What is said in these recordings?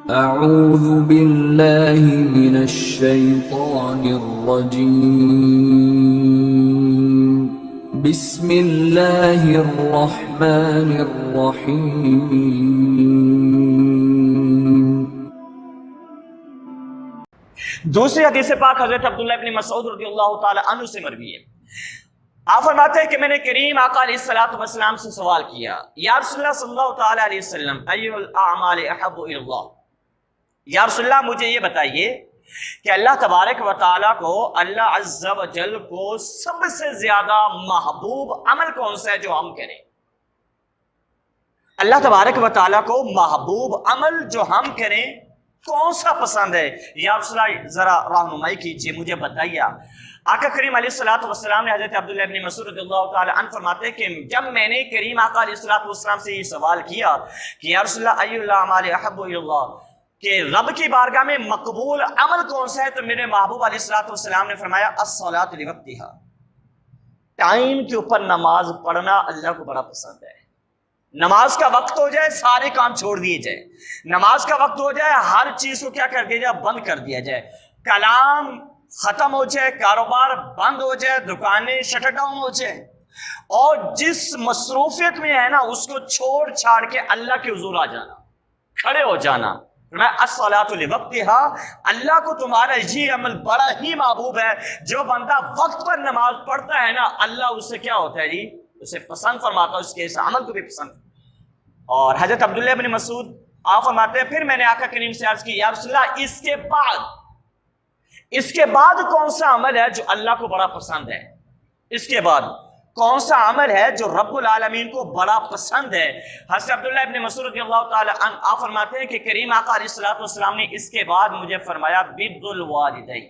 اعوذ باللہ من الشیطان الرجیم بسم اللہ الرحمن الرحیم۔ دوسری حدیث پاک حضرت عبداللہ ابن مسعود رضی اللہ تعالی عنہ سے مروی ہے۔ آپ فرماتے ہیں کہ میں نے کریم آقا علیہ الصلوۃ والسلام سے سوال کیا، یا رسول اللہ صلی اللہ تعالی علیہ وسلم ای الاعمال احب الی اللہ، یا رسول اللہ مجھے یہ بتائیے کہ اللہ تبارک و تعالیٰ کو، اللہ عز و جل کو سب سے زیادہ محبوب عمل کون سا ہے جو ہم کریں؟ اللہ تبارک و تعالیٰ کو محبوب عمل جو ہم کریں کون سا پسند ہے؟ یا رسول اللہ ذرا رہنمائی کیجیے، مجھے بتائیے۔ آقا کریم علیہ الصلوۃ والسلام نے حضرت عبداللہ ابن مسعود رضی اللہ تعالی عنہ فرماتے ہیں کہ جب میں نے کریم آقا علیہ الصلوۃ والسلام سے یہ سوال کیا کہ یا رسول اللہ ای الاعمال احب الی اللہ، کہ رب کی بارگاہ میں مقبول عمل کون سا ہے، تو میرے محبوب علیہ الصلوۃ والسلام نے فرمایا الصلاۃ لوقتها، ٹائم کے اوپر نماز پڑھنا اللہ کو بڑا پسند ہے۔ نماز کا وقت ہو جائے سارے کام چھوڑ دیے جائے، نماز کا وقت ہو جائے ہر چیز کو کیا کر دیا جائے، بند کر دیا جائے، کلام ختم ہو جائے، کاروبار بند ہو جائے، دکانیں شٹ ڈاؤن ہو جائے، اور جس مصروفیت میں ہے نا اس کو چھوڑ چھاڑ کے اللہ کے حضور آ جانا، کھڑے ہو جانا۔ الصلاۃ لوقتها، اللہ کو تمہارا یہ عمل بڑا ہی محبوب ہے۔ جو بندہ وقت پر نماز پڑھتا ہے نا اللہ اس سے کیا ہوتا ہے جی، اسے پسند فرماتا ہے، اس کے اس عمل کو بھی پسند۔ اور حضرت عبداللہ بن مسعود آپ فرماتے ہیں پھر میں نے آقا کریم سے عرض کی یا رسول اللہ اس کے بعد کون سا عمل ہے جو اللہ کو بڑا پسند ہے؟ اس کے بعد کون سا عمل ہے جو رب العالمین کو بڑا پسند ہے؟ حضرت عبداللہ ابن مسعود رضی اللہ تعالی عنہ آپ فرماتے ہیں کہ کریم آقا علیہ الصلوۃ والسلام نے اس کے بعد مجھے فرمایا بر الوالدین،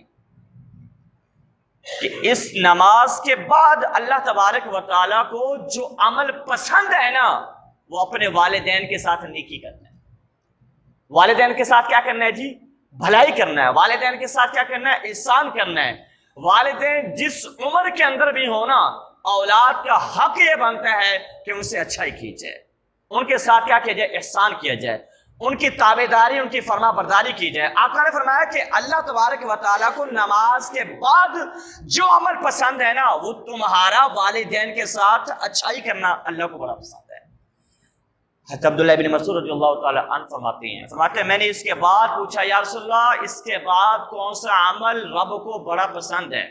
کہ اس نماز کے بعد اللہ تبارک و تعالیٰ کو جو عمل پسند ہے نا وہ اپنے والدین کے ساتھ نیکی کرنا ہے۔ والدین کے ساتھ کیا کرنا ہے جی؟ بھلائی کرنا ہے۔ والدین کے ساتھ کیا کرنا ہے؟ احسان کرنا ہے۔ والدین جس عمر کے اندر بھی ہونا، اولاد کا حق یہ بنتا ہے کہ ان سے اچھائی کی جائے، ان کے ساتھ کیا کیا جائے؟ احسان کیا جائے، ان کی تابعداری، ان کی فرما برداری کی جائے۔ آقا نے فرمایا کہ اللہ تبارک و تعالیٰ کو نماز کے بعد جو عمل پسند ہے نا وہ تمہارا والدین کے ساتھ اچھائی کرنا اللہ کو بڑا پسند ہے۔ حضرت عبداللہ بن مسعود رضی اللہ تعالی عنہ فرماتے ہیں میں نے اس کے بعد پوچھا یا رسول اللہ اس کے بعد کون سا عمل رب کو بڑا پسند ہے؟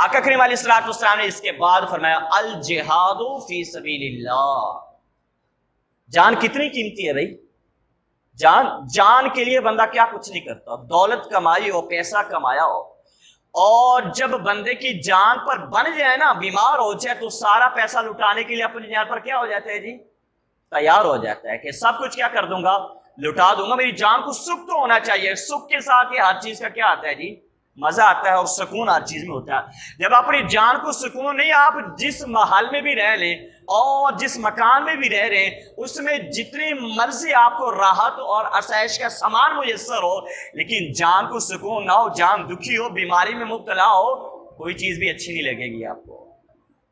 آقا کریم علیہ الصلوۃ والسلام نے اس کے بعد فرمایا الجہاد فی سبیل اللہ۔ جان کتنی قیمتی ہے بھائی، جان کے لیے بندہ کیا کچھ نہیں کرتا، دولت کمائی ہو، پیسہ کمایا ہو، اور جب بندے کی جان پر بن جائے نا، بیمار ہو جائے تو سارا پیسہ لٹانے کے لیے اپنی جان پر کیا ہو جاتا ہے جی؟ تیار ہو جاتا ہے کہ سب کچھ کیا کر دوں گا، لٹا دوں گا۔ میری جان کو سکھ تو ہونا چاہیے، سکھ کے ساتھ یہ ہر چیز کا کیا آتا ہے جی؟ مزہ آتا ہے، اور سکون ہر چیز میں ہوتا ہے۔ جب اپنی جان کو سکون نہیں، آپ جس محل میں بھی رہ لیں اور جس مکان میں بھی رہ رہے ہیں اس میں جتنی مرضی آپ کو راحت اور آسائش کا سامان میسر ہو، لیکن جان کو سکون نہ ہو، جان دکھی ہو، بیماری میں مبتلا ہو، کوئی چیز بھی اچھی نہیں لگے گی آپ کو۔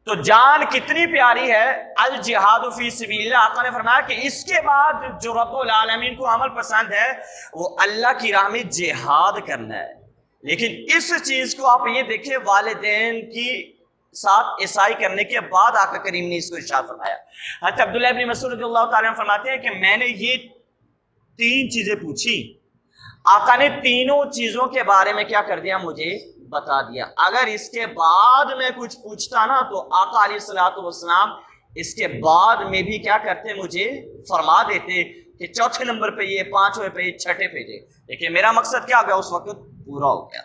تو جان کتنی پیاری ہے۔ الجہاد فی سبیل اللہ، آقا نے فرمایا کہ اس کے بعد جو رب العالمین کو عمل پسند ہے وہ اللہ کی راہ میں جہاد کرنا ہے۔ لیکن اس چیز کو آپ یہ دیکھیں والدین کی ساتھ عیسائی کرنے کے بعد آقا کریم نے اس کو ارشاد فرمایا۔ حضرت عبداللہ ابن مسعود رضی اللہ تعالیٰ عنہ فرماتے ہیں کہ میں نے یہ 3 چیزیں پوچھی، آقا نے تینوں چیزوں کے بارے میں کیا کر دیا؟ مجھے بتا دیا۔ اگر اس کے بعد میں کچھ پوچھتا نا تو آقا علیہ الصلوۃ والسلام اس کے بعد میں بھی کیا کرتے؟ مجھے فرما دیتے کہ 4تھے نمبر پہ یہ، 5ویں پہ یہ، 6ٹھے پہ یہ۔ لیکن میرا مقصد کیا ہو گیا اس وقت؟ پورا ہو گیا۔